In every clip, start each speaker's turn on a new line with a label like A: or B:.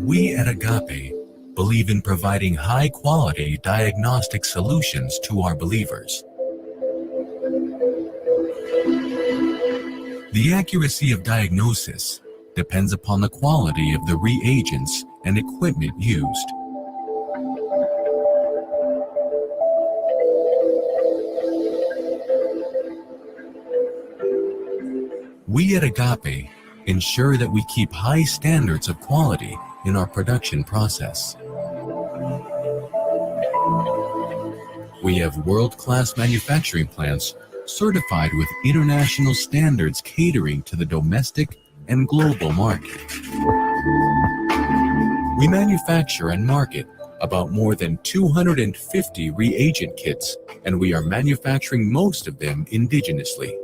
A: We at Agappe believe in providing high-quality diagnostic solutions to our believers. The accuracy of diagnosis depends upon the quality of the reagents and equipment used. We at Agappe ensure that we keep high standards of quality in our production process. We have world-class manufacturing plants certified with international standards catering to the domestic and global market. We manufacture and market about more than 250 reagent kits, and we are manufacturing most of them indigenously.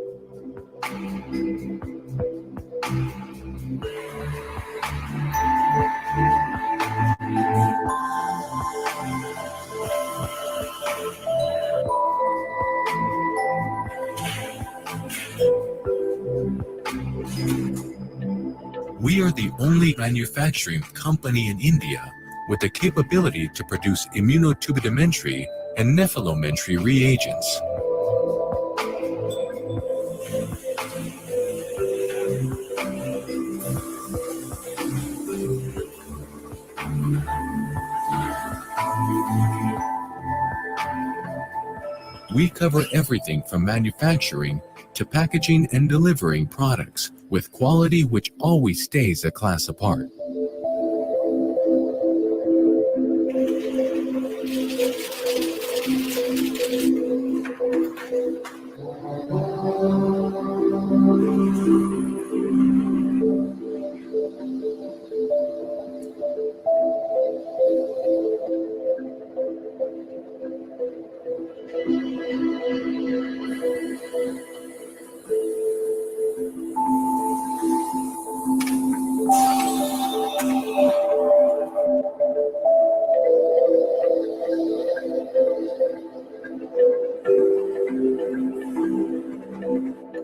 A: We are the only manufacturing company in India with the capability to produce immunoturbidimetry and nephelometry reagents. We cover everything from manufacturing to packaging and delivering products with quality which always stays a class apart.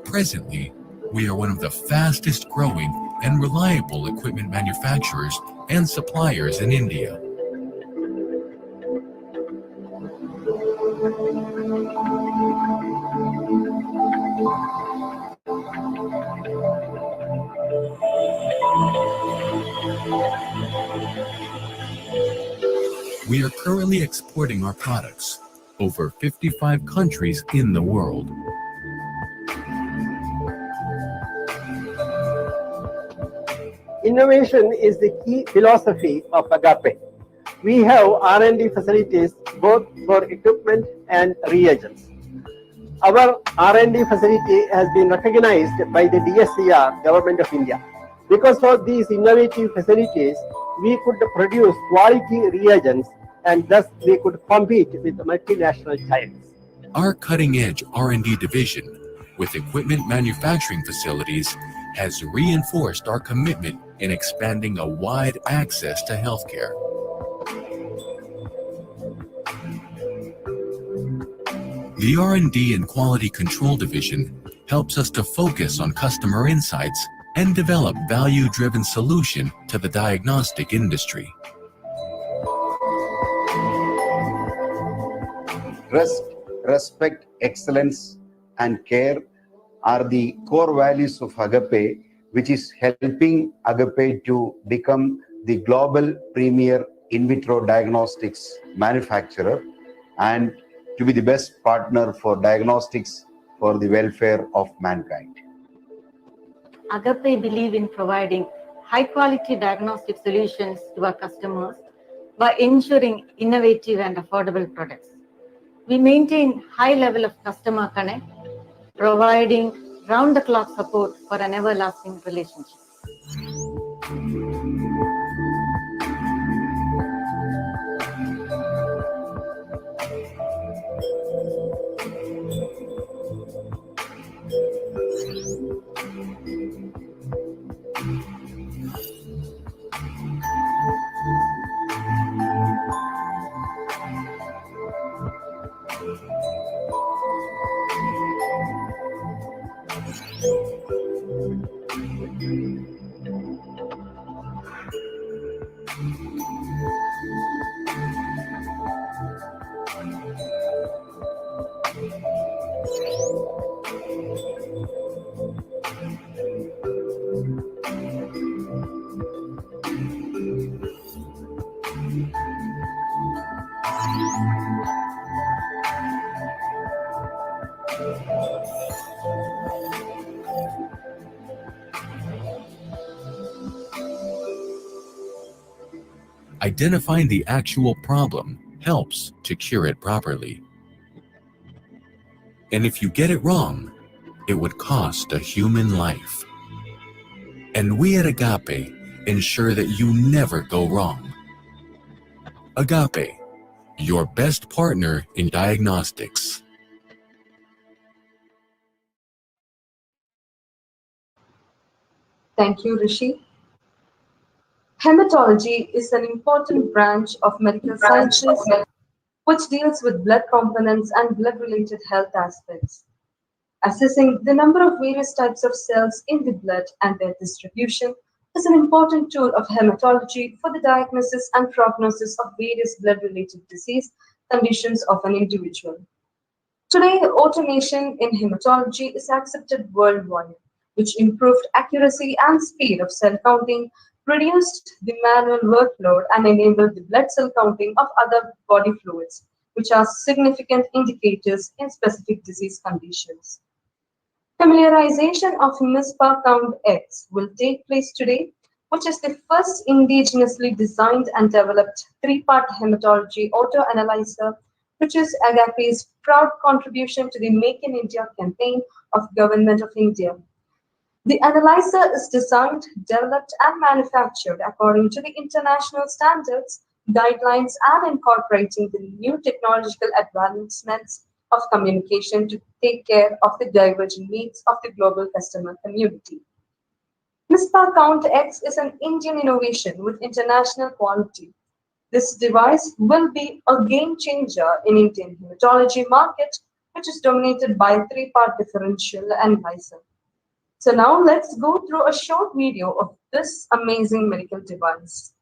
A: Presently, we are one of the fastest growing and reliable equipment manufacturers and suppliers in India. We are currently exporting our products over 55 countries in the world.
B: Innovation is the key philosophy of Agappe. We have R&D facilities both for equipment and reagents. Our R&D facility has been recognized by the DSCR, Government of India. Because of these innovative facilities, we could produce quality reagents and thus we could compete with the multinational giants.
A: Our cutting-edge R&D division with equipment manufacturing facilities has reinforced our commitment in expanding a wide access to healthcare. The R&D and Quality Control Division helps us to focus on customer insights and develop value-driven solutions to the diagnostic industry.
C: Trust, respect, excellence, and care are the core values of Agappe, which is helping Agappe to become the global premier in vitro diagnostics manufacturer and to be the best partner for diagnostics for the welfare of mankind.
D: Agappe believe in providing high-quality diagnostic solutions to our customers by ensuring innovative and affordable products. We maintain high level of customer connect, providing round-the-clock support for an everlasting relationship.
A: Identifying the actual problem helps to cure it properly. And if you get it wrong, it would cost a human life. And we at Agappe ensure that you never go wrong. Agappe, your best partner in diagnostics.
E: Thank you, Rishi. Hematology is an important branch of medical sciences which deals with blood components and blood-related health aspects. Assessing the number of various types of cells in the blood and their distribution is an important tool of hematology for the diagnosis and prognosis of various blood-related disease conditions of an individual. Today, automation in hematology is accepted worldwide, which improved accuracy and speed of cell counting, reduced the manual workload, and enabled the blood cell counting of other body fluids, which are significant indicators in specific disease conditions. Familiarization of Mispa CountX will take place today, which is the first indigenously designed and developed three-part hematology auto-analyzer, which is Agappe's proud contribution to the Make in India campaign of Government of India. The analyzer is designed, developed, and manufactured according to the international standards, guidelines, and incorporating the new technological advancements of communication to take care of the divergent needs of the global customer community. Mispa CountX is an Indian innovation with international quality. This device will be a game changer in Indian hematology market, which is dominated by a three-part differential analyzer. So now let's go through a short video of this amazing medical device.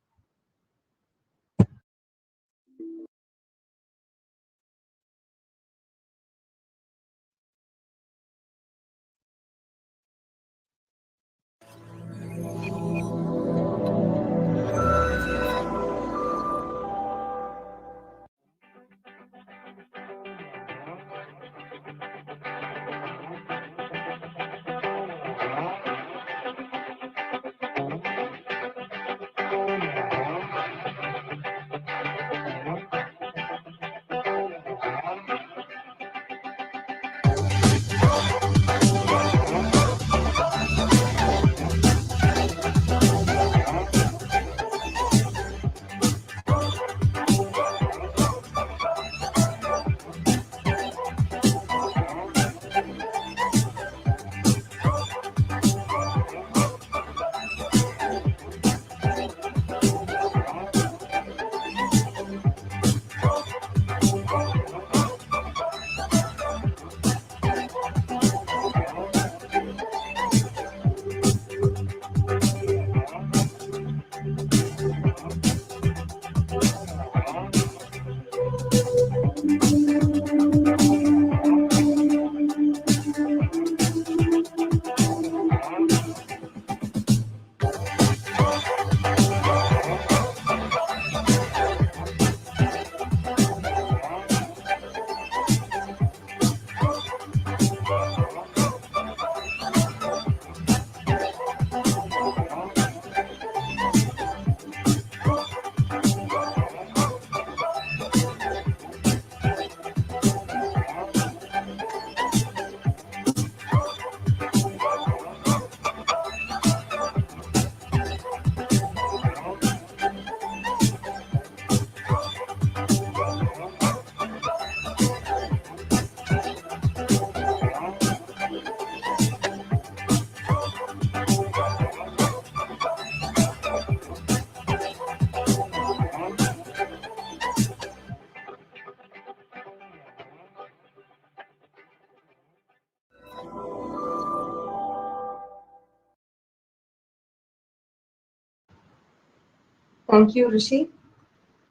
E: Thank you, Rishi.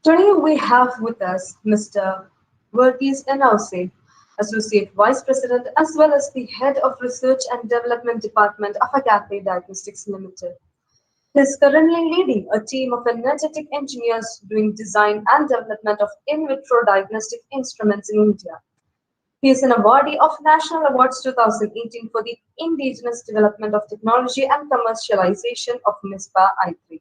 E: Today we have with us Mr. Varghese N Associate Vice President, as well as the Head of Research and Development Department of Agappe Diagnostics Ltd. He is currently leading a team of energetic engineers doing design and development of in vitro diagnostic instruments in India. He is an awardee of National Awards 2018 for the Indigenous Development of Technology and Commercialization of Mispa I3.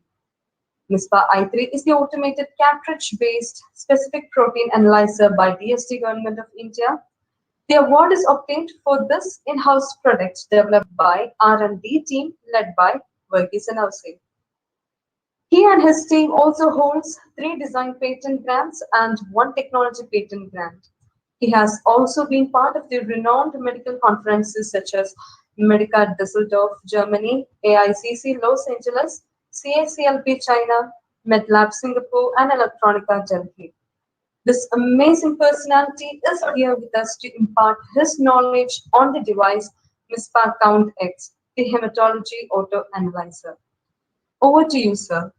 E: Mispa I3 is the automated cartridge-based specific protein analyzer by DST Government of India. The award is obtained for this in-house product developed by R&D team led by Varghese N OusephAssociate. He and his team also holds 3 design patent grants and 1 technology patent grant. He has also been part of the renowned medical conferences such as Medica Düsseldorf, Germany, AICC Los Angeles, CACLP China, MedLab Singapore, and Electronica Delhi. This amazing personality is here with us to impart his knowledge on the device Mispa CountX, the hematology auto analyzer. Over to you, sir.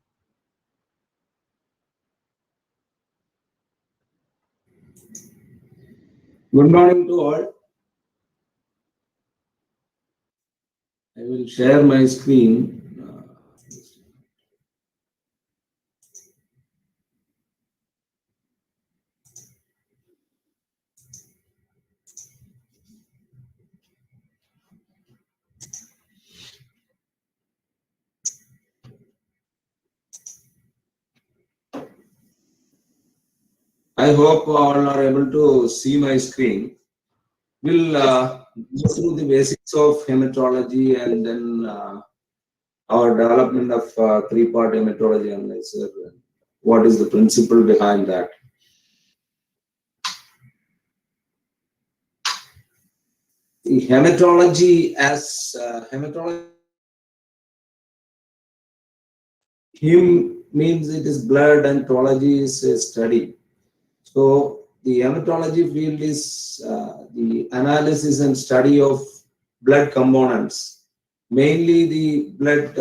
F: Good morning to all. I will share my screen. I hope all are able to see my screen. We'll go through the basics of hematology and then our development of 3-part hematology analyzer. What is the principle behind that? The hematology as hematology means it is blood and pathology is a study. So the hematology field is the analysis and study of blood components, mainly the blood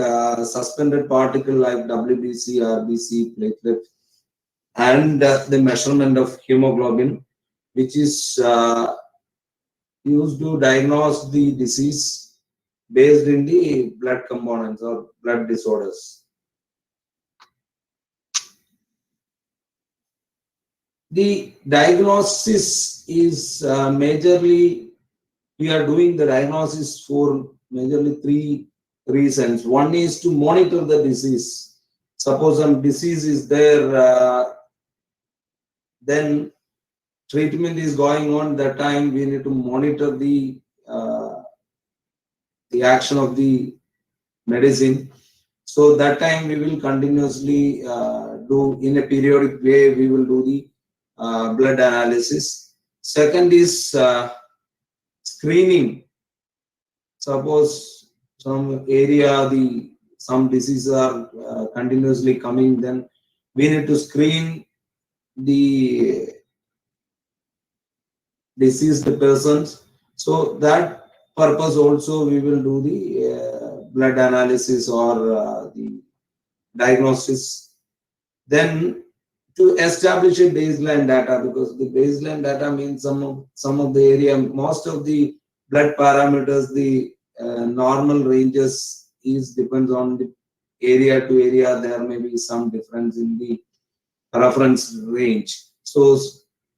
F: suspended particle like WBC, RBC, platelet, and the measurement of hemoglobin, which is used to diagnose the disease based in the blood components or blood disorders. The diagnosis is majorly, we are doing the diagnosis for majorly 3 reasons. One is to monitor the disease. Suppose some disease is there, then treatment is going on, that time we need to monitor the action of the medicine. So that time we will continuously do in a periodic way, we will do the blood analysis. Second is screening. Suppose some area, some diseases are continuously coming, then we need to screen the deceased persons. So that purpose also we will do the blood analysis or the diagnosis. Then to establish a baseline data, because the baseline data means some of the area, most of the blood parameters, the normal ranges depends on the area to area. There may be some difference in the reference range. So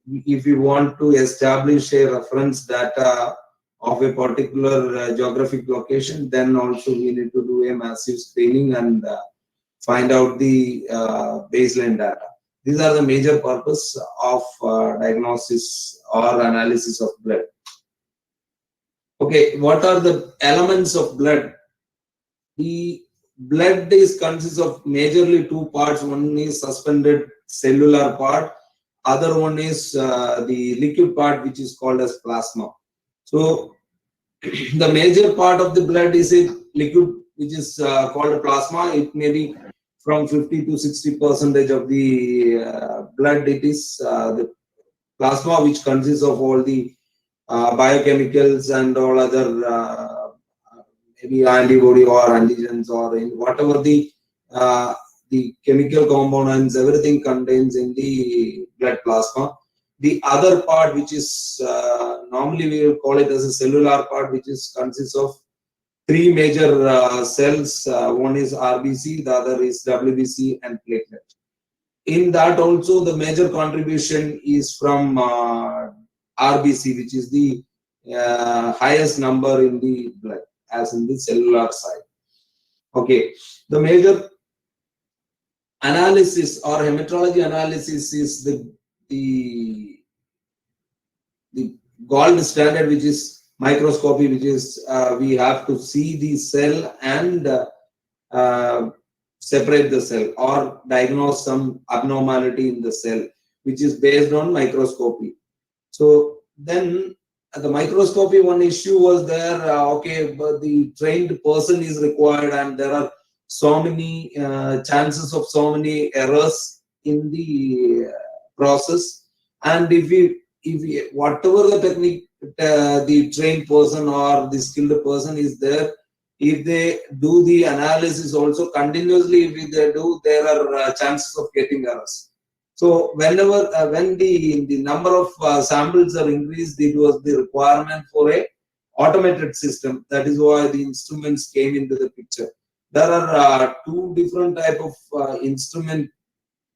F: if you want to establish a reference data of a particular geographic location, then also we need to do a massive screening and find out the baseline data. These are the major purpose of diagnosis or analysis of blood. Okay, what are the elements of blood? The blood consists of majorly 2 parts. One is suspended cellular part. Other one is the liquid part, which is called as plasma. So the major part of the blood is a liquid, which is called plasma. It may be from 50 to 60% of the blood. It is the plasma, which consists of all the biochemicals and all other maybe antibody or antigens or in whatever the chemical components, everything contains in the blood plasma. The other part, which is normally we will call it as a cellular part, which consists of three major cells. One is RBC, the other is WBC and platelet. In that also the major contribution is from RBC, which is the highest number in the blood, as in the cellular side. Okay, the major analysis or hematology analysis is the gold standard, which is microscopy, which is we have to see the cell and separate the cell or diagnose some abnormality in the cell, which is based on microscopy. So then the microscopy, one issue was there, okay, but the trained person is required and there are so many chances of so many errors in the process. And if we whatever the technique the trained person or the skilled person is there, if they do the analysis also continuously, if they do, there are chances of getting errors. So whenever when the number of samples are increased, it was the requirement for a automated system. That is why the instruments came into the picture. There are two different type of instrument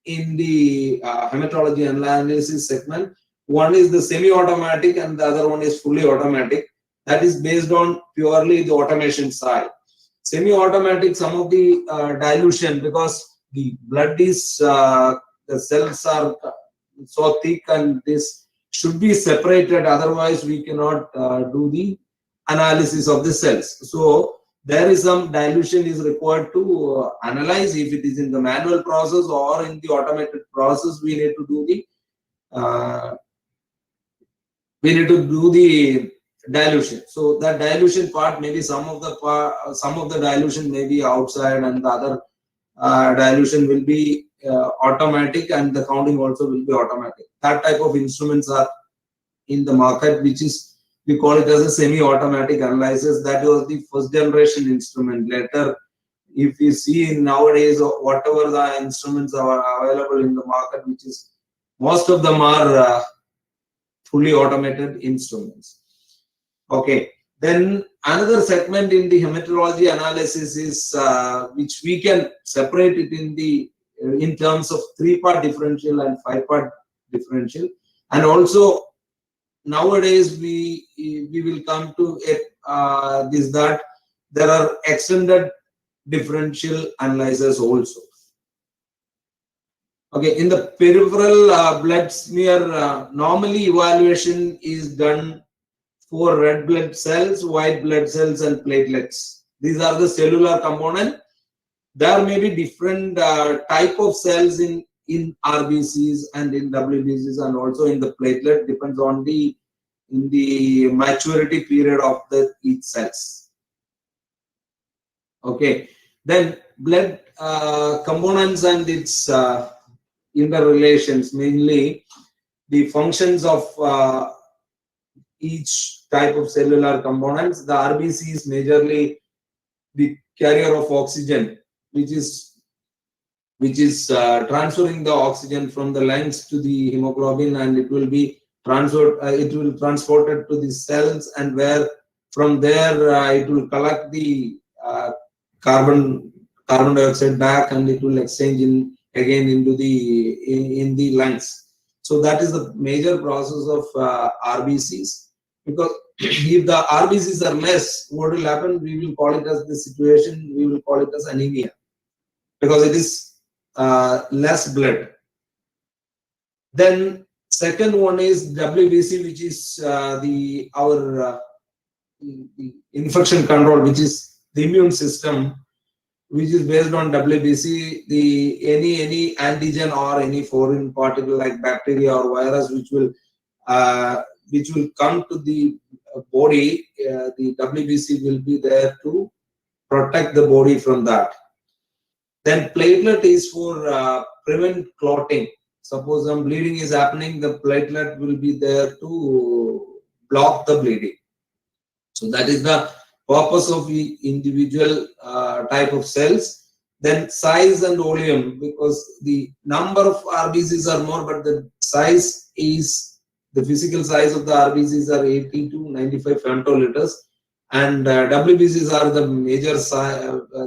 F: in the hematology analysis segment. One is the semi-automatic and the other one is fully automatic. That is based on purely the automation side. Semi-automatic, some of the dilution, because the blood is the cells are so thick and this should be separated, otherwise we cannot do the analysis of the cells. So there is some dilution is required to analyze. If it is in the manual process or in the automated process, we need to do the dilution. So that dilution part, maybe some of the dilution may be outside and the other dilution will be automatic, and the counting also will be automatic. That type of instruments are in the market, which is, we call it as a semi-automatic analysis. That was the first generation instrument. Later, if you see nowadays, whatever the instruments are available in the market, which is most of them are fully automated instruments. Okay, then another segment in the hematology analysis is which we can separate it in terms of 3-part differential and 5-part differential. And also nowadays we will come to that there are extended differential analyzers also. Okay, in the peripheral blood smear, normally evaluation is done for red blood cells, white blood cells and platelets. These are the cellular component. There may be different type of cells in RBCs and in WBCs and also in the platelet, depends on the maturity period of each cells. Okay, then blood components and its interrelations, mainly the functions of each type of cellular components. The RBC is majorly the carrier of oxygen, which is transferring the oxygen from the lungs to the hemoglobin, and it will be transported to the cells, and where from there it will collect the carbon dioxide back, and it will exchange again into in the lungs. So that is the major process of RBCs. Because if the RBCs are less, what will happen? We will call it as the situation, we will call it as anemia, because it is less blood. Then second one is WBC, which is the infection control, which is the immune system, which is based on WBC. Any antigen or any foreign particle like bacteria or virus which will come to the body, the WBC will be there to protect the body from that. Then platelet is for prevent clotting. Suppose some bleeding is happening, the platelet will be there to block the bleeding. So that is the purpose of the individual type of cells. Then size and volume, because the number of RBCs are more, but the size is, the physical size of the RBCs are 80 to 95 femtoliters, And WBCs are the major size,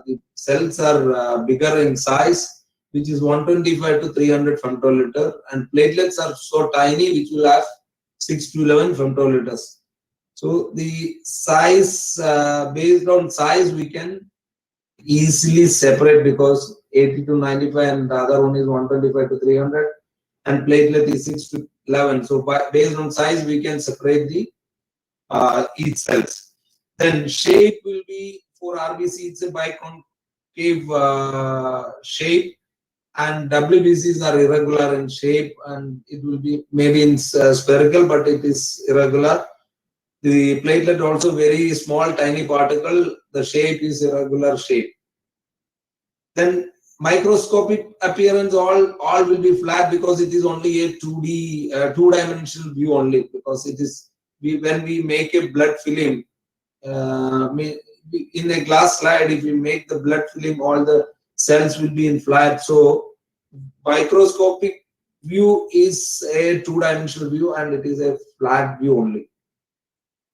F: the cells are bigger in size, which is 125 to 300 femtoliter, and platelets are so tiny, which will have 6 to 11 femtoliters. So the size, based on size, we can easily separate, because 80 to 95 and the other one is 125 to 300, and platelet is 6 to 11. So based on size, we can separate the each cells. Then shape will be for RBC, it's a biconcave shape, and WBCs are irregular in shape, and it will be maybe in spherical, but it is irregular. The platelet also very small, tiny particle. The shape is irregular shape. Then microscopic appearance, all will be flat, because it is only a 2D, two-dimensional view only, because it is when we make a blood film. In a glass slide, if you make the blood film, all the cells will be in flat. So microscopic view is a two-dimensional view, and it is a flat view only.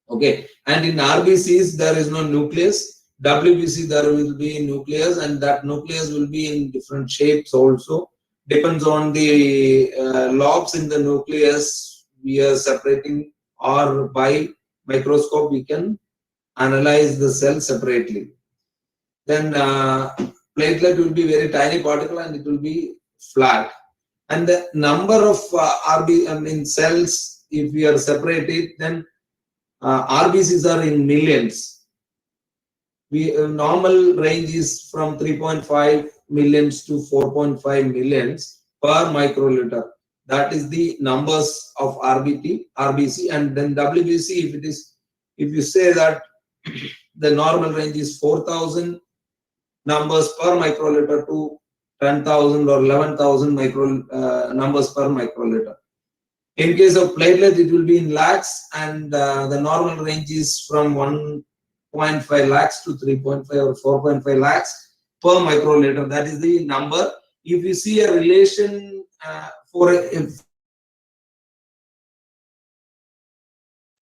F: Okay, and in RBCs there is no nucleus. WBC there will be nucleus, and that nucleus will be in different shapes also. Depends on the lobes in the nucleus we are separating, or by microscope we can analyze the cell separately. Then platelet will be very tiny particle, and it will be flat. And the number of cells, if we are separated, then RBCs are in millions. Normal range is from 3.5 millions to 4.5 millions per microliter. That is the numbers of RBC, and then WBC, if you say that the normal range is 4,000 numbers per microliter to 10,000 or 11,000 numbers per microliter. In case of platelet, it will be in lakhs, and the normal range is from 1.5 lakhs to 3.5 or 4.5 lakhs per microliter. That is the number. If you see a relation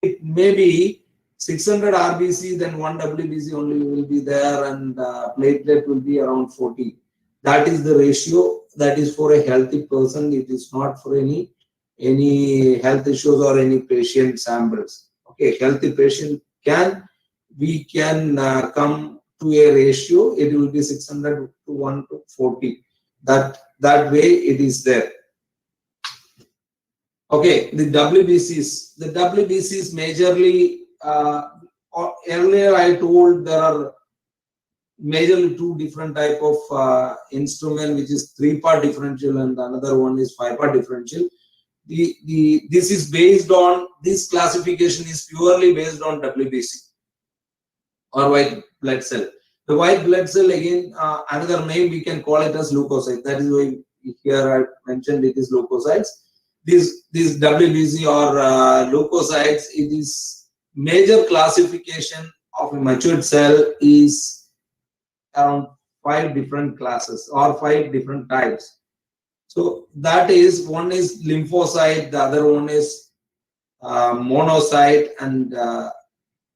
F: it may be 600 RBC, then 1 WBC only will be there, and platelet will be around 40. That is the ratio. That is for a healthy person. It is not for any health issues or any patient samples. Okay, healthy patient we can come to a ratio. It will be 600 to 1 to 40. That way it is there. Okay, the WBCs. The WBCs majorly, earlier I told there are majorly two different type of instrument, which is 3-part differential, and another one is 5-part differential. This is based on, this classification is purely based on WBC, or white blood cell. The white blood cell, again, another name we can call it as leukocyte. That is why here I mentioned it is leukocytes. This WBC or leukocytes, it is major classification of a matured cell is around 5 different classes or 5 different types. So that is, one is lymphocyte, the other one is monocyte, and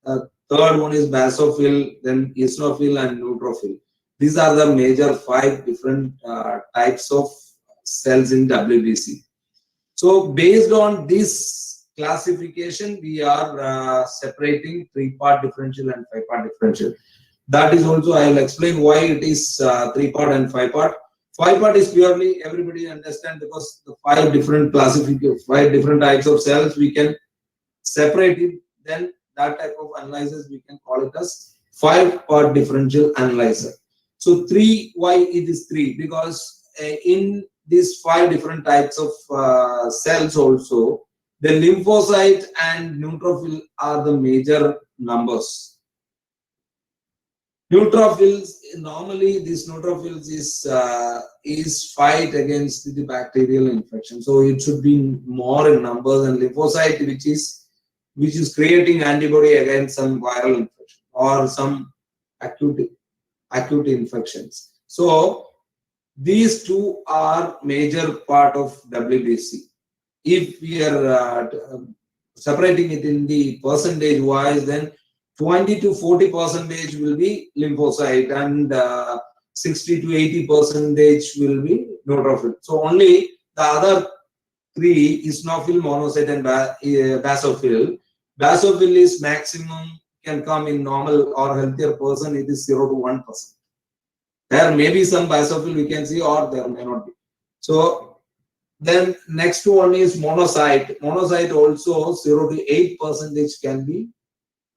F: third one is basophil, then eosinophil and neutrophil. These are the major 5 different types of cells in WBC. So based on this classification, we are separating 3-part differential and 5-part differential. That is also, I will explain why it is 3-part and 5-part. 5-part is purely, everybody understand, because the 5 different classifications, 5 different types of cells, we can separate it. Then that type of analysis we can call it as 5-part differential analyzer. So why it is 3? Because in these 5 different types of cells also, the lymphocyte and neutrophil are the major numbers. Neutrophils, normally these neutrophils is fight against the bacterial infection, so it should be more in numbers, and lymphocyte, which is creating antibody against some viral infection or some acute infections. So these 2 are major part of WBC. If we are separating it in the percentage wise, then 20 to 40% will be lymphocyte, and 60 to 80% will be neutrophil. So only the other three, eosinophil, monocyte, and basophil. Basophil is maximum can come in normal or healthier person, it is 0 to 1%. There may be some basophil we can see, or there may not be. So then next one is monocyte. Monocyte also 0 to 8% can be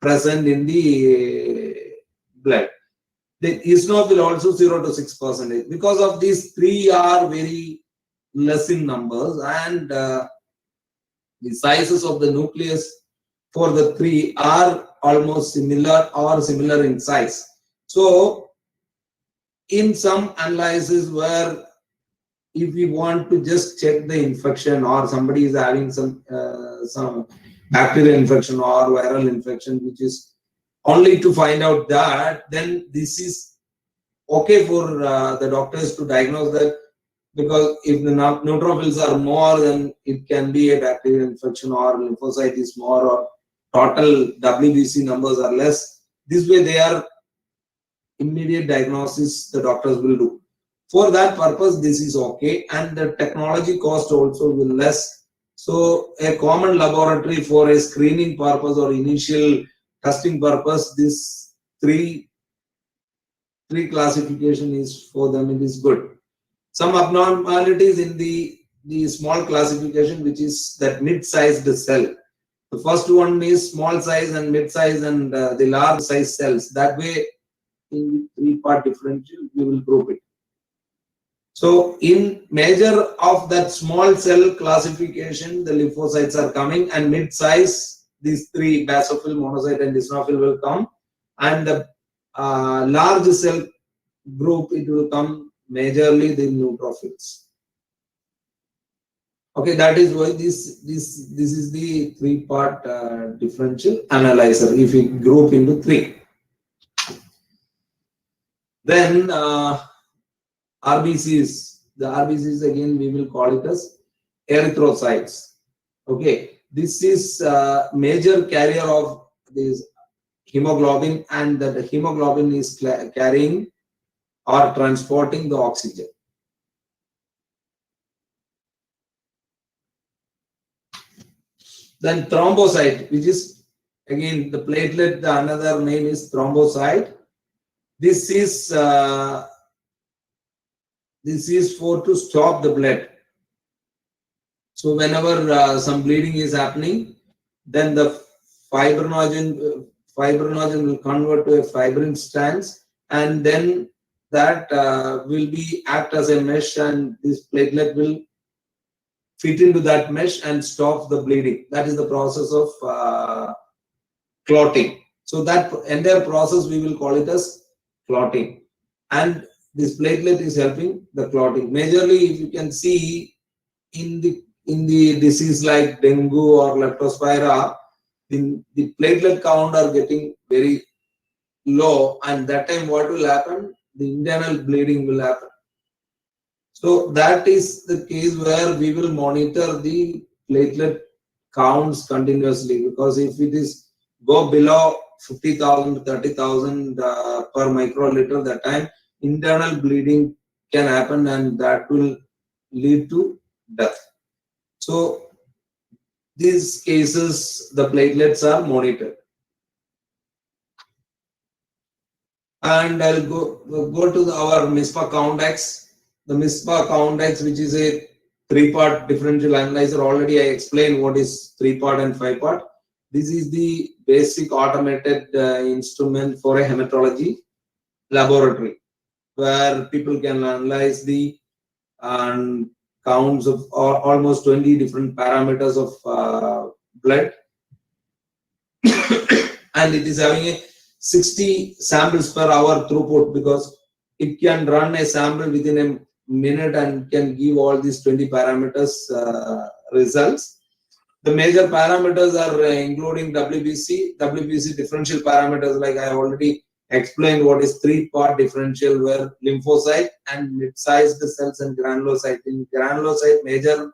F: present in the blood. The eosinophil also 0 to 6%. Because of these three are very less in numbers, and the sizes of the nucleus for the three are almost similar or similar in size. So in some analysis where if we want to just check the infection, or somebody is having some bacterial infection or viral infection, which is only to find out that, then this is okay for the doctors to diagnose that, because if the neutrophils are more, then it can be a bacterial infection, or lymphocyte is more, or total WBC numbers are less. This way they are immediate diagnosis the doctors will do. For that purpose, this is okay, and the technology cost also will less. So a common laboratory for a screening purpose or initial testing purpose, this three classification is for them, it is good. Some abnormalities in the small classification, which is that mid-sized cell. The first one is small size and mid-size and the large size cells. That way, in three-part differential, we will group it. So in measure of that small cell classification, the lymphocytes are coming, and mid-size, these three, basophil, monocyte, and eosinophil will come, and the large cell group, it will come majorly the neutrophils. Okay, that is why this is the three-part differential analyzer. If we group into three, then RBCs. The RBCs again we will call it as erythrocytes. Okay, this is major carrier of this hemoglobin, and that the hemoglobin is carrying or transporting the oxygen. Then thrombocyte, which is again the platelet, the another name is thrombocyte. This is for to stop the blood. So whenever some bleeding is happening, then the fibrinogen will convert to a fibrin strands, and then that will be act as a mesh, and this platelet will fit into that mesh and stop the bleeding. That is the process of clotting. So that entire process we will call it as clotting, and this platelet is helping the clotting. Majorly, if you can see in the disease like dengue or leptospira, the platelet count are getting very low, and that time what will happen? The internal bleeding will happen. So that is the case where we will monitor the platelet counts continuously, because if it is go below 50,000 to 30,000 per microliter, that time internal bleeding can happen, and that will lead to death. So these cases, the platelets are monitored. And I'll go to our Mispa CountX. The Mispa CountX, which is a three-part differential analyzer. Already I explained what is three-part and five-part. This is the basic automated instrument for a hematology laboratory, where people can analyze the counts of almost 20 different parameters of blood. And it is having a 60 samples per hour throughput, because it can run a sample within a minute and can give all these 20 parameters results. The major parameters are including WBC differential parameters, like I already explained what is three-part differential, where lymphocyte and mid-sized cells and granulocyte. In granulocyte, major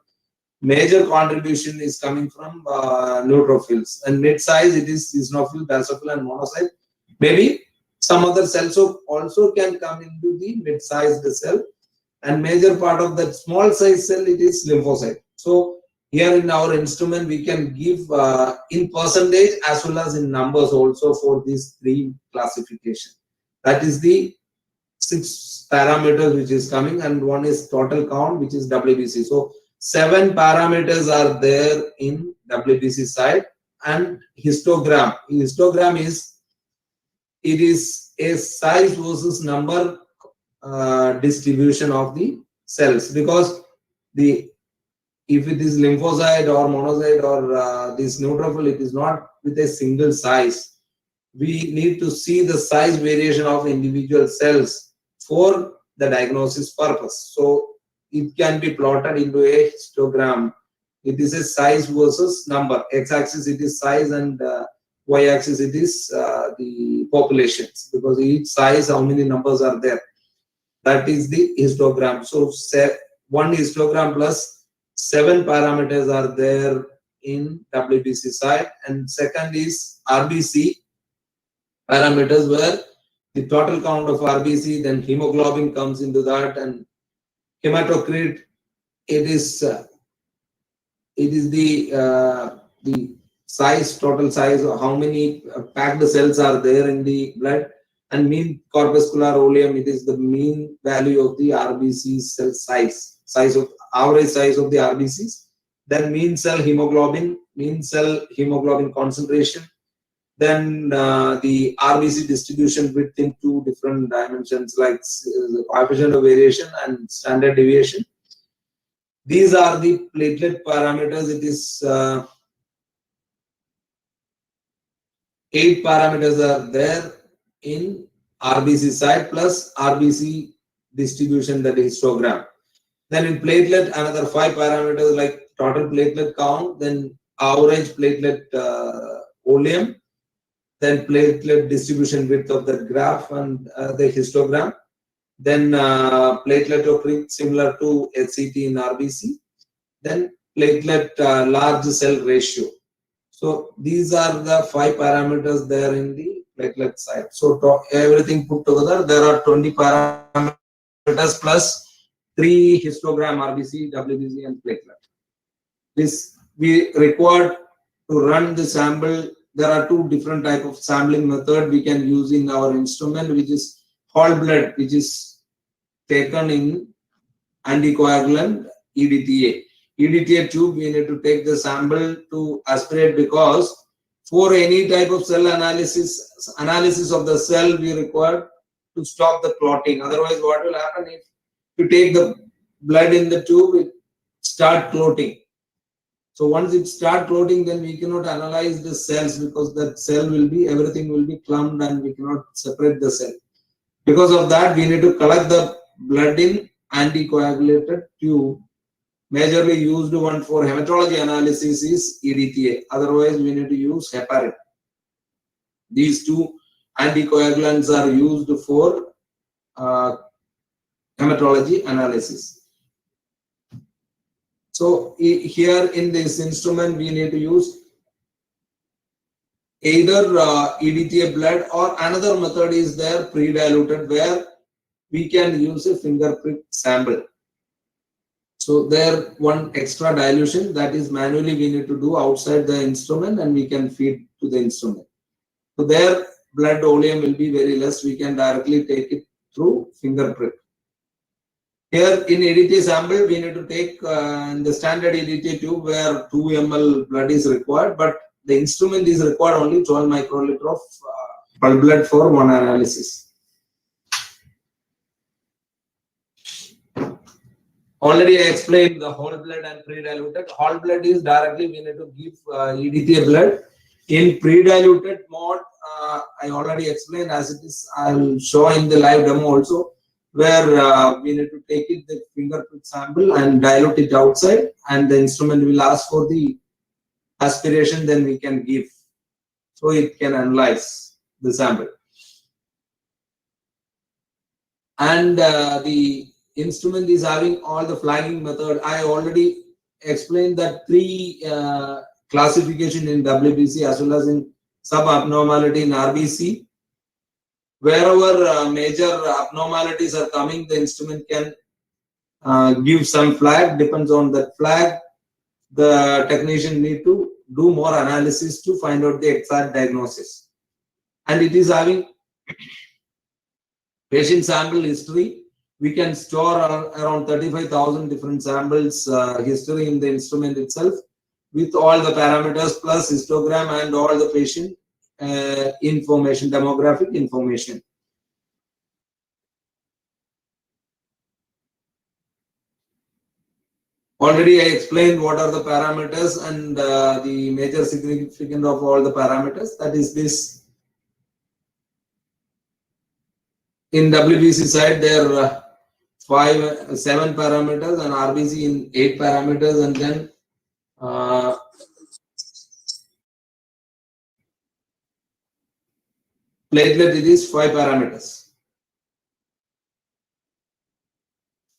F: major contribution is coming from neutrophils, and mid size it is eosinophil, basophil, and monocyte. Maybe some other cells also can come into the mid sized cell, and major part of that small size cell it is lymphocyte. So here in our instrument we can give in percentage as well as in numbers also for these three classification. That is the 6 parameters which is coming, and one is total count, which is WBC. So 7 parameters are there in WBC side, and histogram. Histogram is a size versus number distribution of the cells, because if it is lymphocyte or monocyte or this neutrophil, it is not with a single size. We need to see the size variation of individual cells for the diagnosis purpose. So it can be plotted into a histogram. It is a size versus number. X-axis it is size, and Y-axis it is the populations, because each size how many numbers are there. That is the histogram. So one histogram plus 7 parameters are there in WBC side, and second is RBC parameters, where the total count of RBC, then hemoglobin comes into that, and hematocrit, it is the size, total size of how many packed cells are there in the blood, and mean corpuscular oleum, it is the mean value of the RBC cell size of average size of the RBCs. Then mean cell hemoglobin concentration. Then the RBC distribution within 2 different dimensions, like the coefficient of variation and standard deviation. These are the platelet parameters. It is 8 parameters are there in RBC side, plus RBC distribution, that is histogram. Then in platelet, another 5 parameters like total platelet count, then average platelet oleum, then platelet distribution width of the graph and the histogram, then plateletocrit similar to HCT in RBC, then platelet large cell ratio. So these are the 5 parameters there in the platelet side. So everything put together, there are 20 parameters plus 3 histogram, RBC, WBC, and platelet. This we required to run the sample. There are 2 different type of sampling method we can use in our instrument, which is whole blood, which is taken in anticoagulant EDTA. EDTA tube, we need to take the sample to aspirate, because for any type of cell analysis of the cell, we require to stop the clotting. Otherwise, what will happen if you take the blood in the tube, it start clotting. So once it start clotting, then we cannot analyze the cells, because that cell everything will be clumped, and we cannot separate the cell. Because of that, we need to collect the blood in anticoagulated tube. Majorly used one for hematology analysis is EDTA. Otherwise, we need to use heparin. These 2 anticoagulants are used for hematology analysis. So here in this instrument, we need to use either EDTA blood, or another method is there, pre-diluted, where we can use a finger prick sample. So there one extra dilution, that is manually we need to do outside the instrument, and we can feed to the instrument. So there blood oleum will be very less. We can directly take it through finger prick. Here in EDTA sample, we need to take the standard EDTA tube, where 2 ml blood is required, but the instrument is required only 12 microliter of whole blood for one analysis. Already I explained the whole blood and pre-diluted. Whole blood is directly we need to give EDTA blood. In pre-diluted mode, I already explained as it is. I will show in the live demo also, where we need to take it the fingerprint sample and dilute it outside, and the instrument will ask for the aspiration. Then we can give, so it can analyze the sample. And the instrument is having all the flagging method. I already explained that three classification in WBC as well as in sub-abnormality in RBC. Wherever major abnormalities are coming, the instrument can give some flag. Depends on that flag, the technician need to do more analysis to find out the exact diagnosis. And it is having patient sample history. We can store around 35,000 different samples history in the instrument itself, with all the parameters plus histogram and all the patient information, demographic information. Already I explained what are the parameters and the major significance of all the parameters. That is this. In WBC side, there are 7 parameters, and RBC in 8 parameters, and then platelet, it is 5 parameters.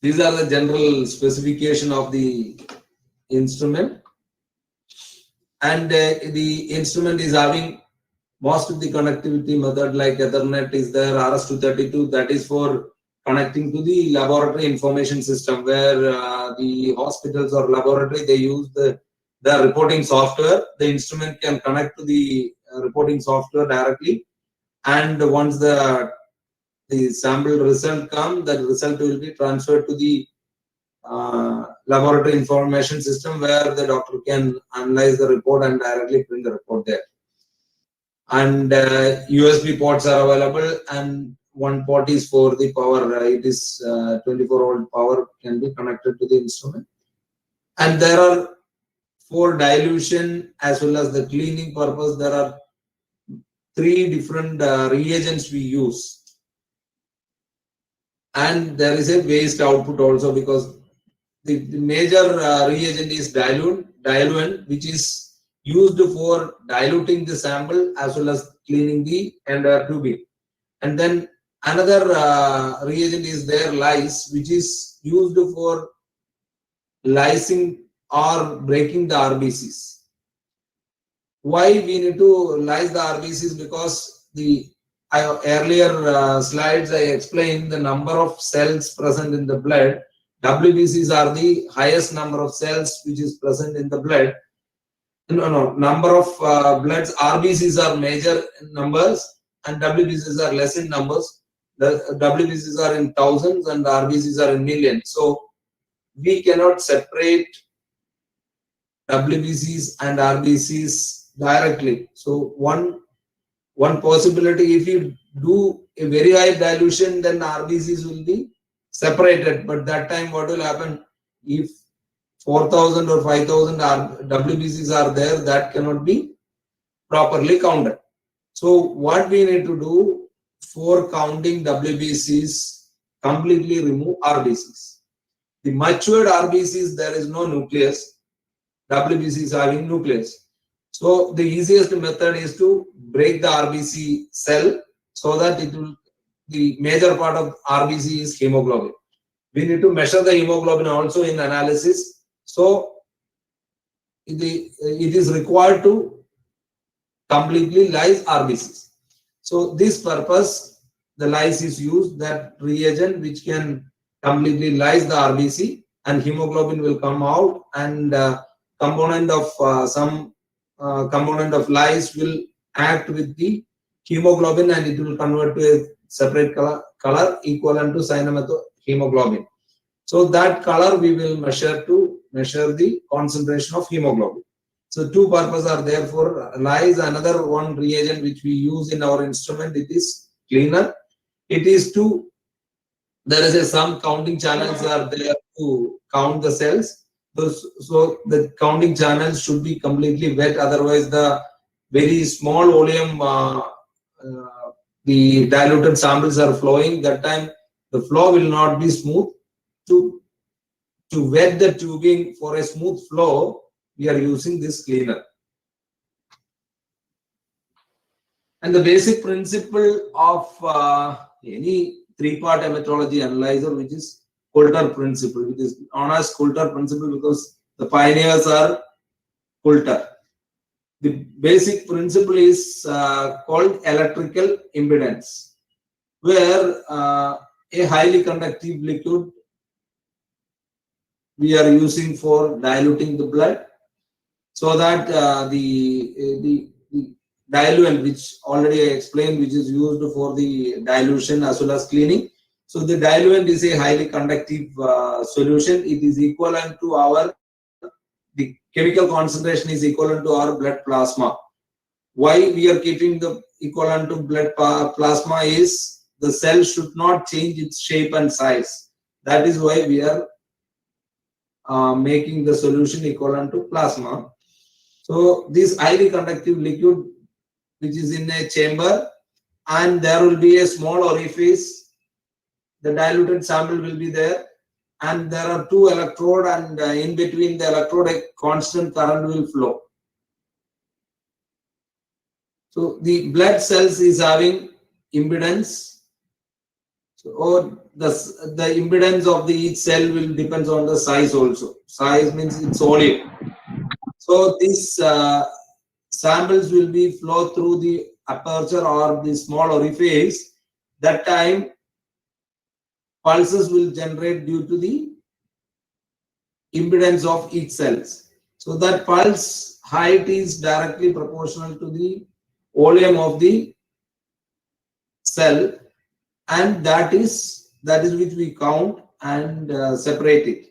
F: These are the general specification of the instrument, and the instrument is having most of the connectivity method like Ethernet is there, RS-232, that is for connecting to the laboratory information system, where the hospitals or laboratory, they use the reporting software. The instrument can connect to the reporting software directly, and once the sample result comes, that result will be transferred to the laboratory information system, where the doctor can analyze the report and directly print the report there. And USB ports are available, and one port is for the power. It is 24-volt power can be connected to the instrument. And there are for dilution as well as the cleaning purpose, there are 3 different reagents we use. And there is a waste output also, because the major reagent is diluent, which is used for diluting the sample as well as cleaning the entire tubing. And then another reagent is there, lyse, which is used for lysing or breaking the RBCs. Why we need to lyse the RBCs? Because earlier slides I explained the number of cells present in the blood. WBCs are the highest number of cells which is present in the blood. Number of bloods, RBCs are major numbers and WBCs are less in numbers. The WBCs are in thousands and RBCs are in millions. So we cannot separate WBCs and RBCs directly. So one possibility, if you do a very high dilution, then RBCs will be separated. But that time what will happen? If 4,000 or 5,000 WBCs are there, that cannot be properly counted. So what we need to do for counting WBCs, completely remove RBCs. The matured RBCs, there is no nucleus. WBCs having nucleus. So the easiest method is to break the RBC cell, so that it will, the major part of RBC is hemoglobin. We need to measure the hemoglobin also in analysis. So it is required to completely lyse RBCs. So this purpose, the lyse is used, that reagent which can completely lyse the RBC, and hemoglobin will come out, and component of component of lyse will act with the hemoglobin, and it will convert to a separate color equivalent to cyanomethemoglobin. So that color we will measure to measure the concentration of hemoglobin. So 2 purposes are there for lyse. Another one reagent which we use in our instrument, it is cleaner. It is to, there is some counting channels are there to count the cells. So the counting channels should be completely wet, otherwise the very small volume the diluted samples are flowing. That time the flow will not be smooth. To wet the tubing for a smooth flow, we are using this cleaner. And the basic principle of any 3-part hematology analyzer, which is Coulter principle, which is known as Coulter principle because The pioneers are Coulter. The basic principle is called electrical impedance, where a highly conductive liquid we are using for diluting the blood, so that the diluent, which already I explained, which is used for the dilution as well as cleaning. So the diluent is a highly conductive solution. It is equivalent to the chemical concentration is equivalent to our blood plasma. Why we are keeping the equivalent to blood plasma is the cell should not change its shape and size. That is why we are making the solution equivalent to plasma. So this highly conductive liquid, which is in a chamber, and there will be a small orifice, the diluted sample will be there, and there are two electrodes, and in between the electrode a constant current will flow. So the blood cells is having impedance, or the impedance of the each cell will depends on the size also. Size means its volume. So these samples will be flow through the aperture or the small orifice. That time pulses will generate due to the impedance of each cells. So that pulse height is directly proportional to the volume of the cell, and that is which we count and separate it.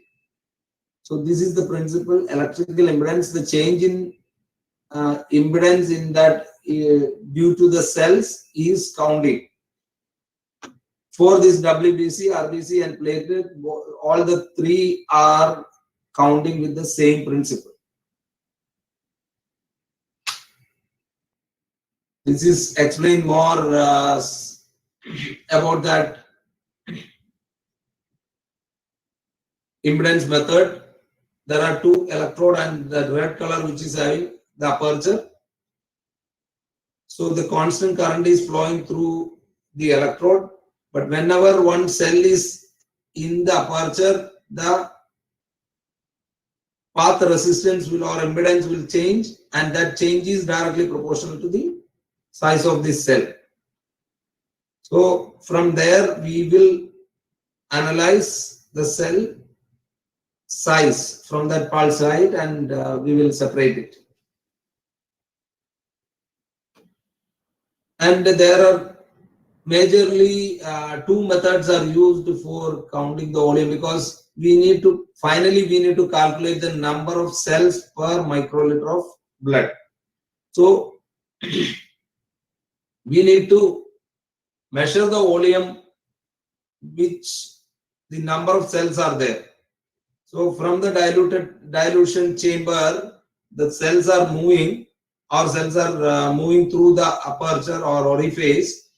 F: So this is the principle, electrical impedance. The change in impedance in that due to the cells is counting. For this WBC, RBC and platelet, all the three are counting with the same principle. This is explained more about that impedance method. There are two electrode and the red color which is having the aperture. So the constant current is flowing through the electrode, but whenever one cell is in the aperture, the path resistance will or impedance will change, and that change is directly proportional to the size of this cell. So from there we will analyze the cell size from that pulse height, and we will separate it. And there are majorly two methods are used for counting the volume, because we need to calculate the number of cells per microliter of blood. So we need to measure the volume which the number of cells are there. So from the dilution chamber, the cells are moving, or cells are moving through the aperture or orifice.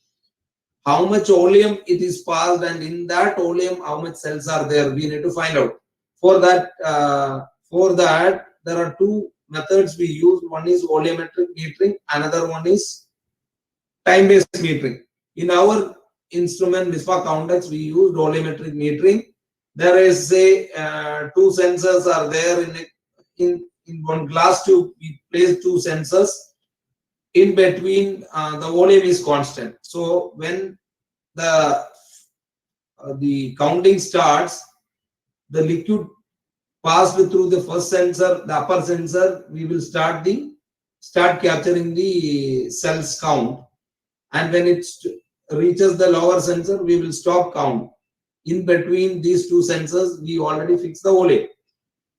F: How much volume it is passed, and in that volume how much cells are there, we need to find out. For that there are two methods we use. One is volumetric metering, another one is time-based metering. In our instrument Mispa CountX, we use volumetric metering. There is two sensors are there in one glass tube. We place two sensors. In between, the volume is constant. So when the counting starts, the liquid passed through the first sensor, the upper sensor, we will start capturing the cells count, and when it reaches the lower sensor, we will stop count. In between these two sensors, we already fixed the volume.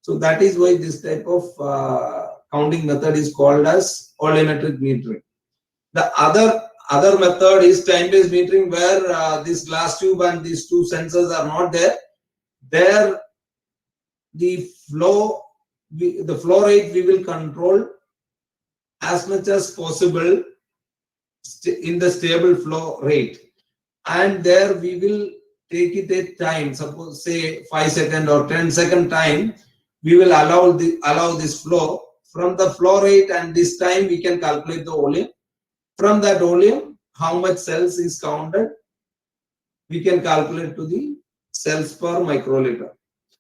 F: So that is why this type of counting method is called as volumetric metering. The other method is time-based metering, where this glass tube and these two sensors are not there. There, the flow rate we will control as much as possible in the stable flow rate, and there we will take it at time. Suppose say 5 second or 10 second time, we will allow this flow. From the flow rate and this time, we can calculate the volume. From that volume, how much cells is counted, we can calculate to the cells per microliter.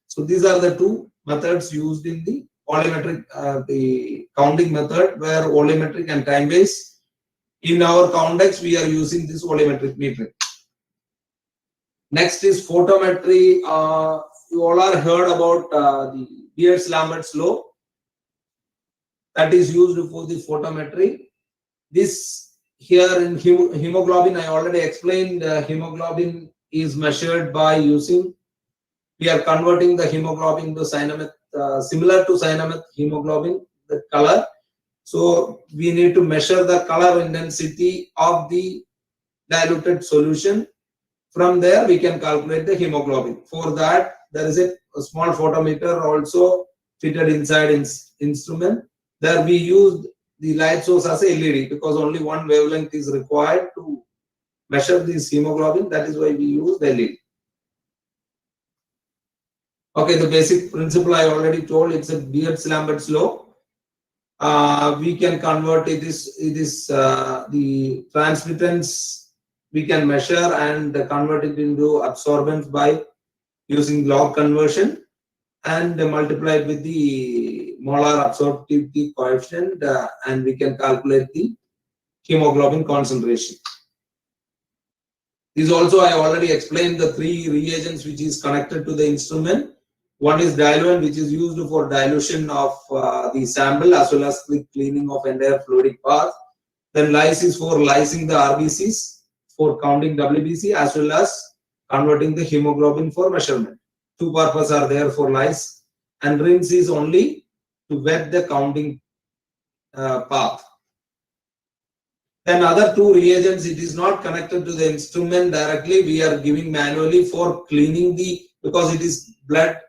F: So these are the two methods used in the volumetric, the counting method, where volumetric and time based. In our CountX, we are using this volumetric metering. Next is photometry. You all are heard about the Beers-Lambert's law that is used for the photometry. This here in hemoglobin, I already explained. Hemoglobin is measured by using. We are converting the hemoglobin to Cynometh, similar to Cynometh hemoglobin, the color. So we need to measure the color intensity of the diluted solution. From there, we can calculate the hemoglobin. For that, there is a small photometer also fitted inside instrument. There we used the light source as a LED because only one wavelength is required to measure this hemoglobin. That is why we use the LED. Okay, the basic principle I already told. It's a Beers-Lambert's law. We can convert it is the transmittance we can measure and convert it into absorbance by using log conversion and multiply it with the molar absorptivity coefficient, and we can calculate the hemoglobin concentration. This also I already explained the three reagents which is connected to the instrument. One is diluent, which is used for dilution of the sample as well as the cleaning of entire fluidic path. Then lyse is for lysing the RBCs, for counting WBC, as well as converting the hemoglobin for measurement. Two purposes are there for lyse, and rinse is only to wet the counting path. Then other two reagents, it is not connected to the instrument directly. We are giving manually for cleaning the, because it is blood.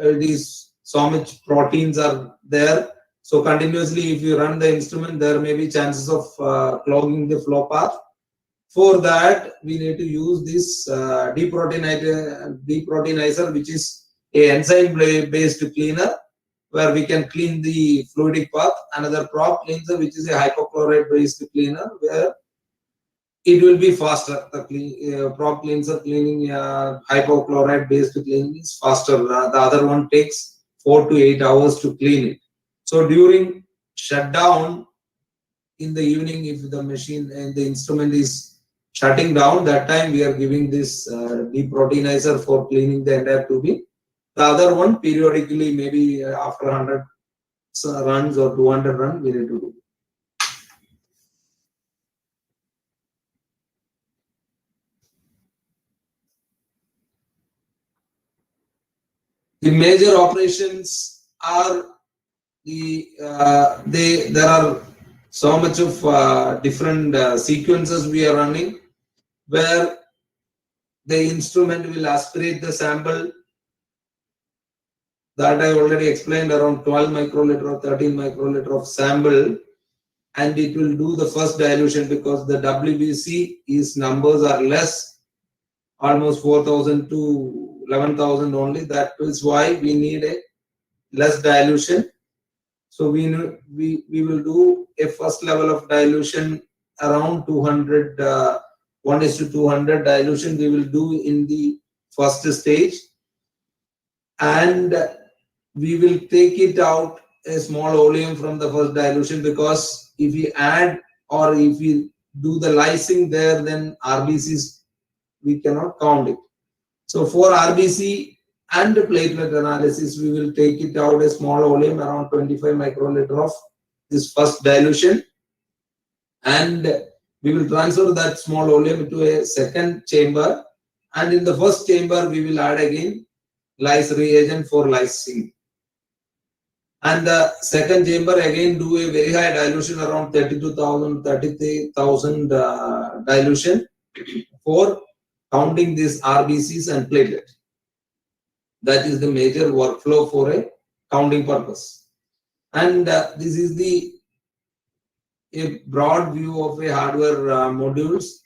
F: These so much proteins are there, so continuously if you run the instrument, there may be chances of clogging the flow path. For that, we need to use this deproteinizer, which is a enzyme based cleaner, where we can clean the fluidic path. Another prop cleanser, which is a hypochlorite based cleaner, where it will be faster. The prop cleanser cleaning, hypochlorite based cleaning is faster. The other one takes 4 to 8 hours to clean it. So during shutdown in the evening, if the machine and the instrument is shutting down, that time we are giving this deproteinizer for cleaning the entire tubing. The other one periodically, maybe after 100 runs or 200 runs, we need to do. The major operations are there are so much of different sequences we are running, where the instrument will aspirate the sample. That I already explained, around 12 microliter or 13 microliter of sample, and it will do the first dilution because the WBC is numbers are less, almost 4,000 to 11,000 only. That is why we need a less dilution. So we will do a first level of dilution around 200, 1:200 dilution we will do in the first stage, and we will take it out a small oleum from the first dilution, because if we add or if we do the lysing there, then RBCs we cannot count it. So for RBC and platelet analysis, we will take it out a small oleum around 25 microliter of this first dilution, and we will transfer that small oleum to a second chamber, and in the first chamber we will add again lyse reagent for lysing, and the second chamber again do a very high dilution around 32,000, 33,000 dilution for counting these RBCs and platelet. That is the major workflow for a counting purpose. And this is a broad view of a hardware modules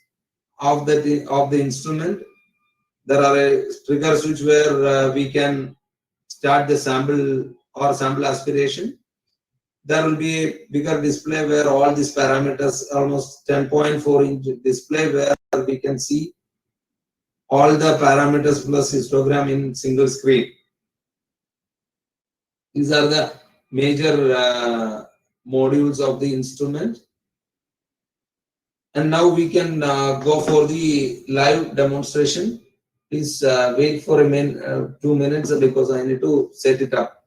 F: of the instrument. There are a trigger switch where we can start the sample or sample aspiration. There will be a bigger display where all these parameters, almost 10.4 inch display, where we can see all the parameters plus histogram in single screen. These are the major modules of the instrument. And now we can go for the live demonstration. Please wait for a 2 minutes because I need to set it up.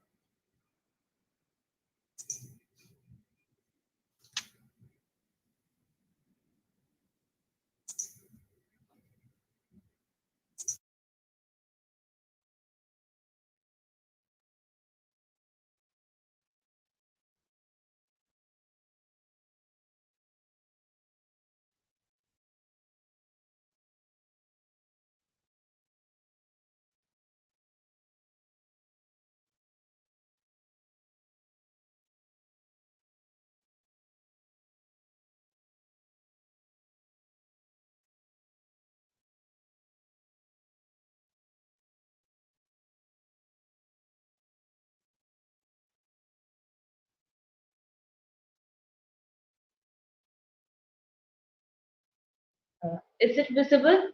G: Is it visible?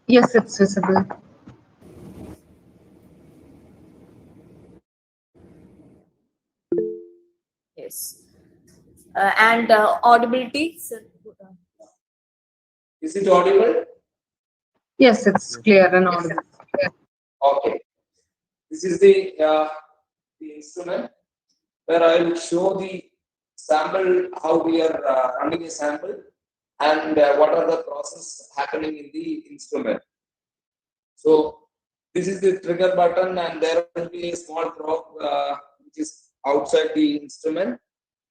E: Yes, it's visible.
G: Yes. And audibility?
F: Is it audible?
E: Yes, it's clear and audible.
F: Okay. This is the instrument where I will show the sample, how we are running a sample, and what are the process happening in the instrument. So this is the trigger button, and there will be a small probe which is outside the instrument.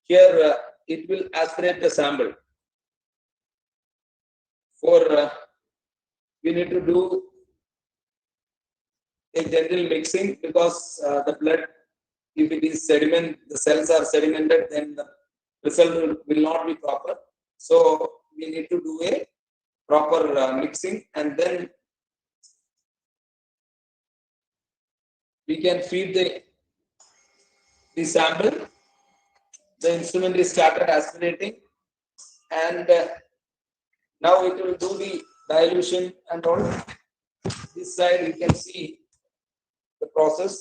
F: Here it will aspirate the sample. For we need to do a gentle mixing because the blood, if it is sediment, the cells are sedimented, then the result will not be proper. So we need to do a proper mixing, and then we can feed the sample. The instrument is started aspirating, and now it will do the dilution and all. This side you can see the process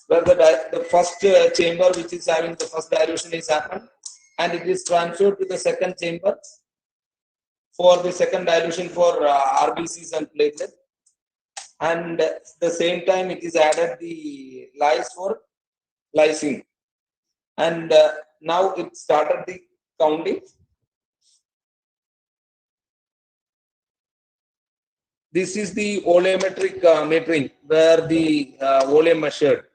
F: where the first chamber, which is having the first dilution, is happened, and it is transferred to the second chamber for the second dilution for RBCs and platelet, and at the same time it is added the lyse for lysing, and now it started the counting. This is the volumetric metering where the volume measured,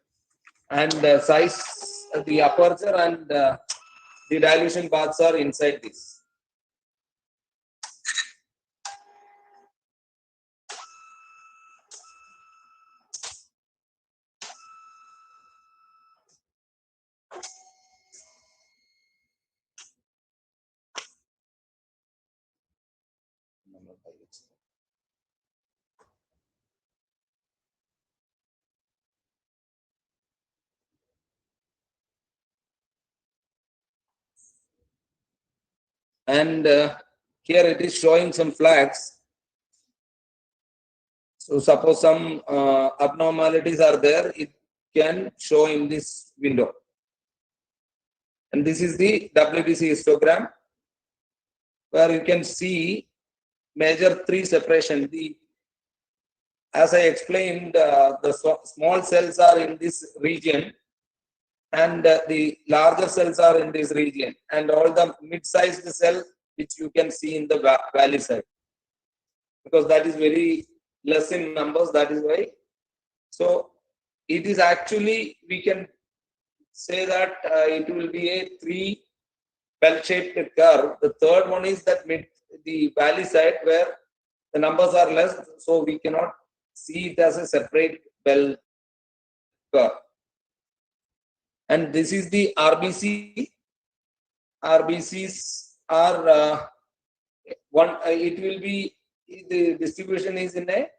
F: and size, the aperture, and the dilution baths are inside this. And here it is showing some flags. So suppose some abnormalities are there, it can show in this window. And this is the WBC histogram where you can see major three separation. As I explained, the small cells are in this region, and the larger cells are in this region, and all the mid-sized cell which you can see in the valley side, because that is very less in numbers, that is why. So it is actually, we can say that it will be a three bell-shaped curve. The third one is that the valley side where the numbers are less, so we cannot see it as a separate bell curve. And this is the RBC. RBCs are it will be, the distribution is in a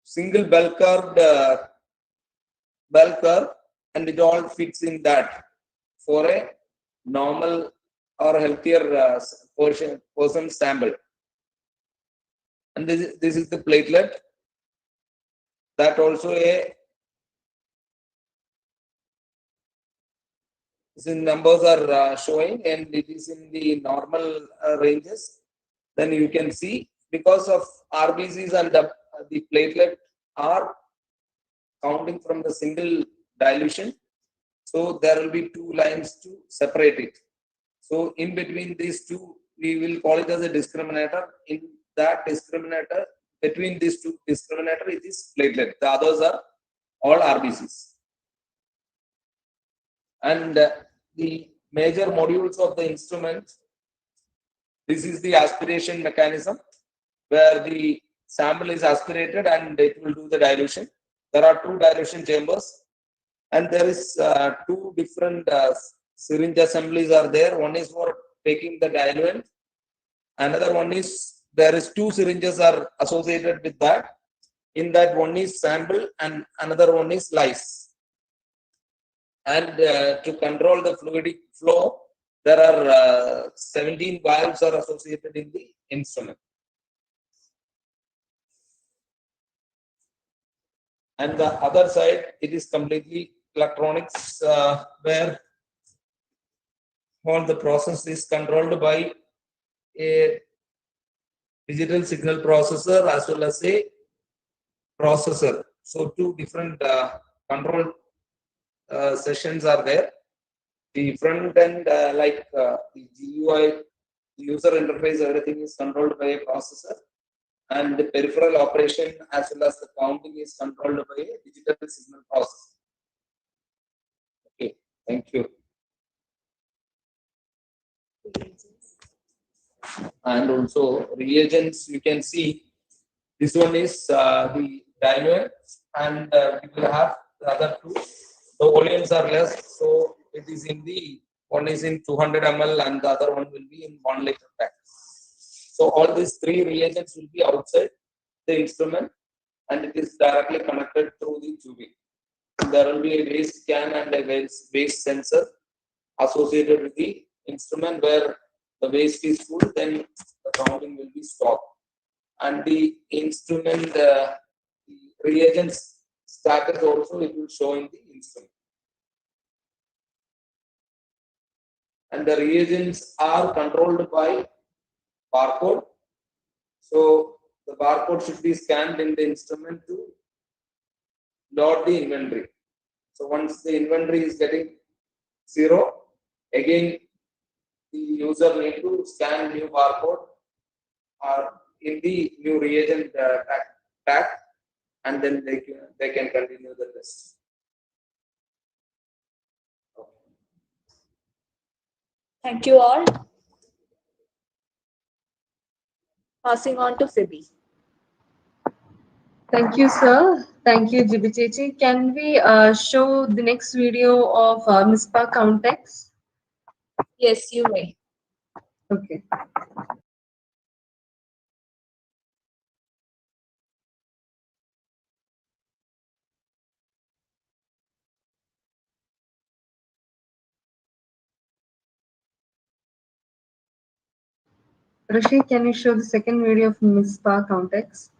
F: single bell curve, and it all fits in that for a normal or healthier person sample. And this is the platelet. That also numbers are showing, and it is in the normal ranges. Then you can see, because of RBCs and the platelet are counting from the single dilution, so there will be two lines to separate it. So in between these two, we will call it as a discriminator. In that discriminator, between these two discriminator, it is platelet. The others are all RBCs. And the major modules of the instrument, this is the aspiration mechanism, where the sample is aspirated and it will do the dilution. There are two dilution chambers, and there is two different syringe assemblies are there. One is for taking the diluent. Another one is, there is two syringes are associated with that. In that, one is sample and another one is lyse. And to control the fluidic flow, there are 17 valves are associated in the instrument. And the other side, it is completely electronics, where all the process is controlled by a digital signal processor as well as a processor. So two different control sessions are there. The front end, the GUI, user interface, everything is controlled by a processor, and the peripheral operation as well as the counting is controlled by a digital signal processor. Okay, thank you. And also reagents, you can see this one is the diluent, and we will have the other two. The volumes are less, so it is in the, one is in 200 ml and the other one will be in 1 liter pack. So all these three reagents will be outside the instrument, and it is directly connected through the tubing. There will be a waste scan and a waste sensor associated with the instrument. Where the waste is full, then the counting will be stopped. And the instrument, the reagents status also it will show in the instrument. And the reagents are controlled by barcode. So the barcode should be scanned in the instrument to load the inventory. So once the inventory is getting 0, again the user need to scan new barcode in the new reagent tag, and then they can continue the test.
G: Thank you all. Passing on to Phoebe.
E: Thank you, sir. Thank you, Jibichechi. Can we show the next video of Mispa CountX?
G: Yes, you may.
E: Okay. Rishi, can you show the second video of Mispa CountX?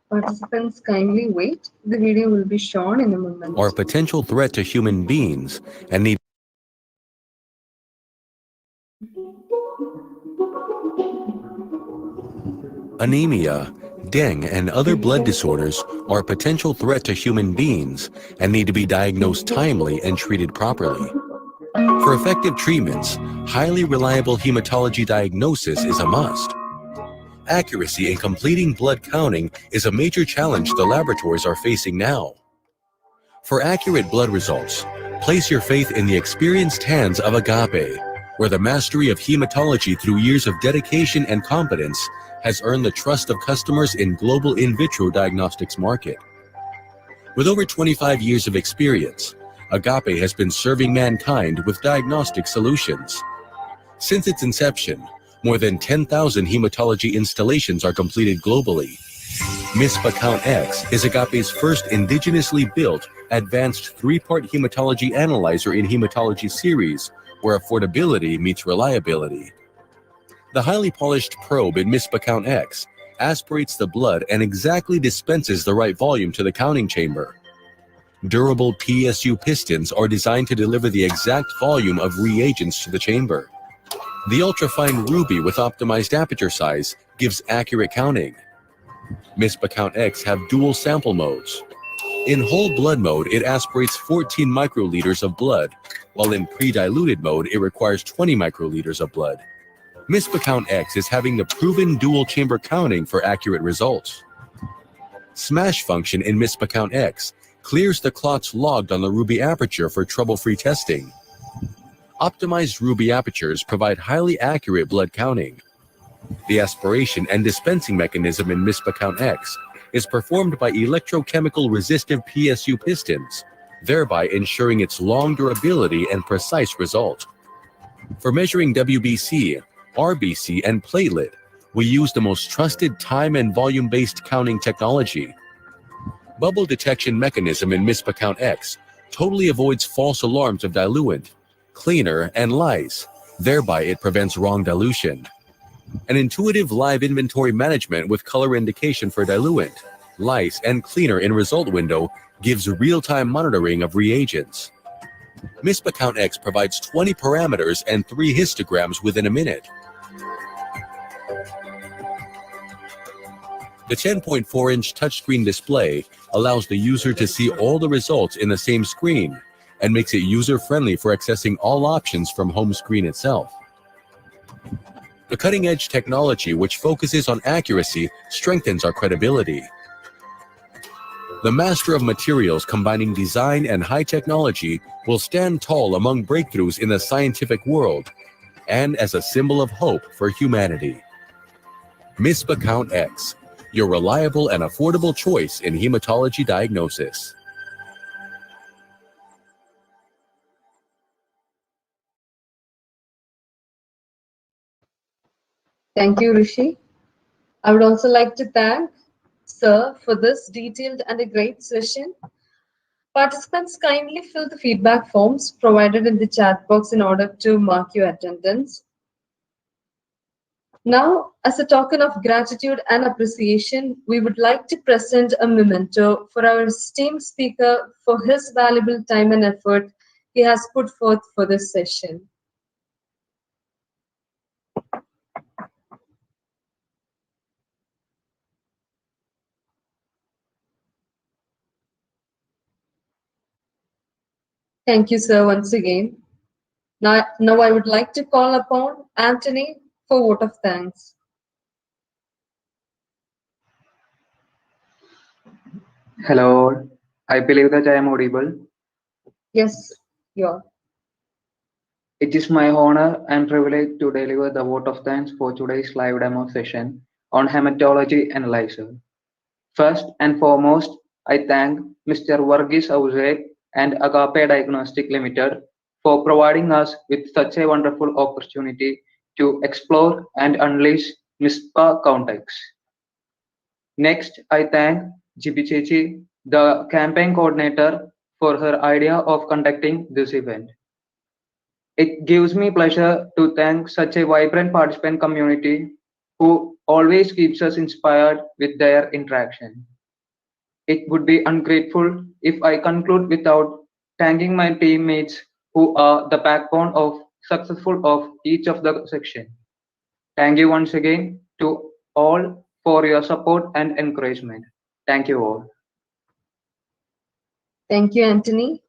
E: Participants kindly wait. The video will be shown in a moment.
A: are a potential threat to human beings and need anemia, dengue, and other blood disorders are a potential threat to human beings and need to be diagnosed timely and treated properly. For effective treatments, highly reliable hematology diagnosis is a must. Accuracy in completing blood counting is a major challenge the laboratories are facing now. For accurate blood results, place your faith in the experienced hands of Agappe, where the mastery of hematology through years of dedication and competence has earned the trust of customers in global in vitro diagnostics market. With over 25 years of experience, Agappe has been serving mankind with diagnostic solutions. Since its inception, more than 10,000 hematology installations are completed globally. Mispa CountX is Agappe's first indigenously built, advanced three-part hematology analyzer in hematology series, where affordability meets reliability. The highly polished probe in Mispa CountX aspirates the blood and exactly dispenses the right volume to the counting chamber. Durable PSU pistons are designed to deliver the exact volume of reagents to the chamber. The ultrafine ruby with optimized aperture size gives accurate counting. Mispa CountX have dual sample modes. In whole blood mode, it aspirates 14 microliters of blood, while in pre-diluted mode, it requires 20 microliters of blood. Mispa CountX is having the proven dual chamber counting for accurate results. Smash function in Mispa CountX clears the clots logged on the ruby aperture for trouble-free testing. Optimized ruby apertures provide highly accurate blood counting. The aspiration and dispensing mechanism in Mispa CountX is performed by electrochemical resistive PSU pistons, thereby ensuring its long durability and precise result. For measuring WBC, RBC, and platelet, we use the most trusted time and volume-based counting technology. Bubble detection mechanism in Mispa CountX totally avoids false alarms of diluent, cleaner, and lice. Thereby, it prevents wrong dilution. An intuitive live inventory management with color indication for diluent, lice, and cleaner in result window gives real-time monitoring of reagents. Mispa CountX provides 20 parameters and 3 histograms within a minute. The 10.4-inch touchscreen display allows the user to see all the results in the same screen and makes it user-friendly for accessing all options from home screen itself. The cutting-edge technology, which focuses on accuracy, strengthens our credibility. The master of materials combining design and high technology will stand tall among breakthroughs in the scientific world and as a symbol of hope for humanity. Mispa CountX, your reliable and affordable choice in hematology diagnosis.
E: Thank you, Rishi. I would also like to thank Sir for this detailed and a great session. Participants kindly fill the feedback forms provided in the chat box in order to mark your attendance. Now, as a token of gratitude and appreciation, we would like to present a memento for our esteemed speaker for his valuable time and effort he has put forth for this session. Thank you, sir, once again. Now I would like to call upon Anthony for vote of thanks.
H: Hello, I believe that I am audible.
E: Yes, you are.
H: It is my honor and privilege to deliver the vote of thanks for today's live demo session on hematology analyzer. First and foremost, I thank Mr. Varghese N and Agappe Diagnostics Ltd for providing us with such a wonderful opportunity to explore and unleash Mispa CountX. Next, I thank Jibi the campaign coordinator, for her idea of conducting this event. It gives me pleasure to thank such a vibrant participant community who always keeps us inspired with their interaction. It would be ungrateful if I conclude without thanking my teammates who are the backbone of successful of each of the section. Thank you once again to all for your support and encouragement. Thank you all.
E: Thank you, Anthony.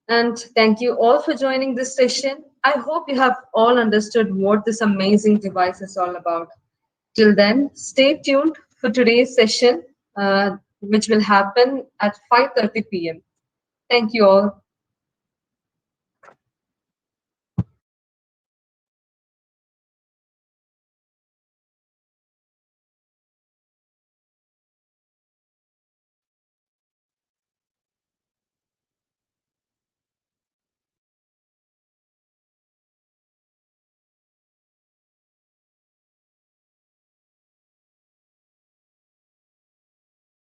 E: And thank you all for joining this session. I hope you have all understood what this amazing device is all about. Till then, stay tuned for today's session, which will happen at 5:30 p.m. Thank you all.